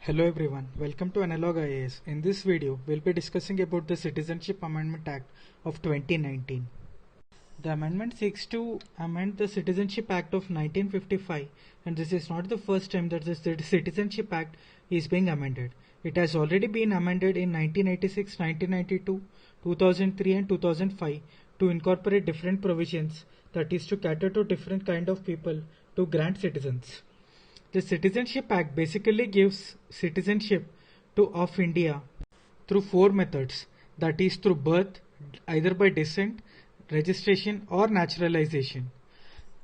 Hello everyone, welcome to Analog IAS. In this video, we'll be discussing about the Citizenship Amendment Act of 2019. The amendment seeks to amend the Citizenship Act of 1955, and this is not the first time that the Citizenship Act is being amended. It has already been amended in 1986, 1992, 2003 and 2005 to incorporate different provisions, that is to cater to different kind of people to grant citizens. The Citizenship Act basically gives citizenship of India through four methods, that is through birth, either by descent, registration or naturalization.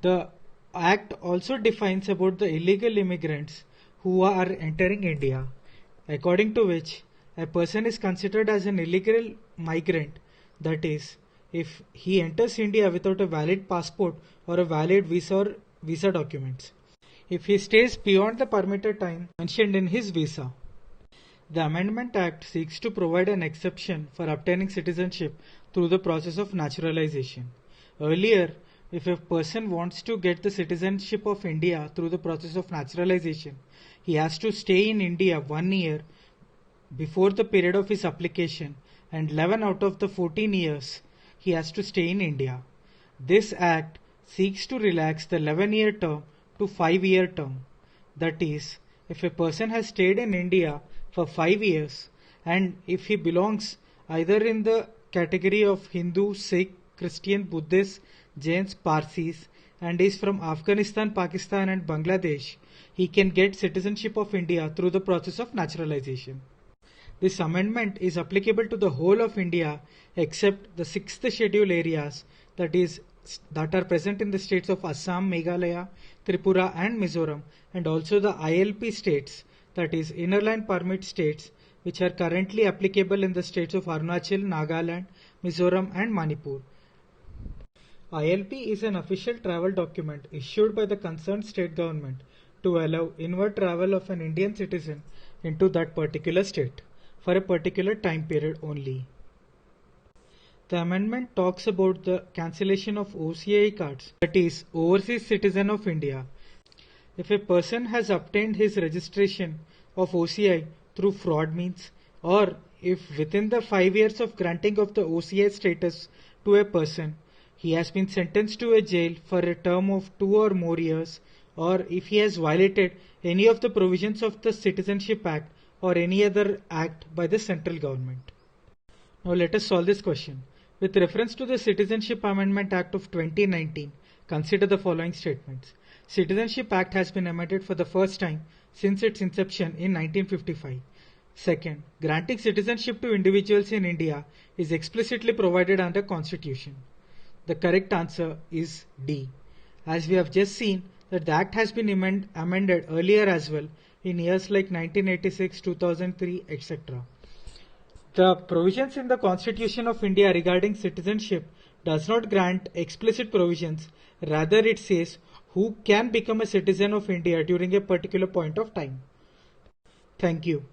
The Act also defines about the illegal immigrants who are entering India, according to which a person is considered as an illegal migrant, that is, if he enters India without a valid passport or a valid visa or visa documents, if he stays beyond the permitted time mentioned in his visa. The Amendment Act seeks to provide an exception for obtaining citizenship through the process of naturalization. Earlier, if a person wants to get the citizenship of India through the process of naturalization, he has to stay in India 1 year before the period of his application, and 11 out of the 14 years he has to stay in India. This Act seeks to relax the 11-year term to 5-year term. That is, if a person has stayed in India for 5 years and if he belongs either in the category of Hindu, Sikh, Christian, Buddhist, Jains, Parsis and is from Afghanistan, Pakistan and Bangladesh, he can get citizenship of India through the process of naturalization. This amendment is applicable to the whole of India except the 6th schedule areas, that are present in the states of Assam, Meghalaya, Tripura and Mizoram, and also the ILP states, that is Inner Line Permit states, which are currently applicable in the states of Arunachal, Nagaland, Mizoram and Manipur. ILP is an official travel document issued by the concerned state government to allow inward travel of an Indian citizen into that particular state for a particular time period only. The amendment talks about the cancellation of OCI cards, that is Overseas Citizen of India. If a person has obtained his registration of OCI through fraud means, or if within the 5 years of granting of the OCI status to a person, he has been sentenced to a jail for a term of 2 or more years, or if he has violated any of the provisions of the Citizenship Act or any other act by the central government. Now let us solve this question. With reference to the Citizenship Amendment Act of 2019, consider the following statements. Citizenship Act has been amended for the first time since its inception in 1955. Second, granting citizenship to individuals in India is explicitly provided under Constitution. The correct answer is D. As we have just seen that the Act has been amended earlier as well in years like 1986, 2003, etc. The provisions in the Constitution of India regarding citizenship does not grant explicit provisions, rather it says who can become a citizen of India during a particular point of time. Thank you.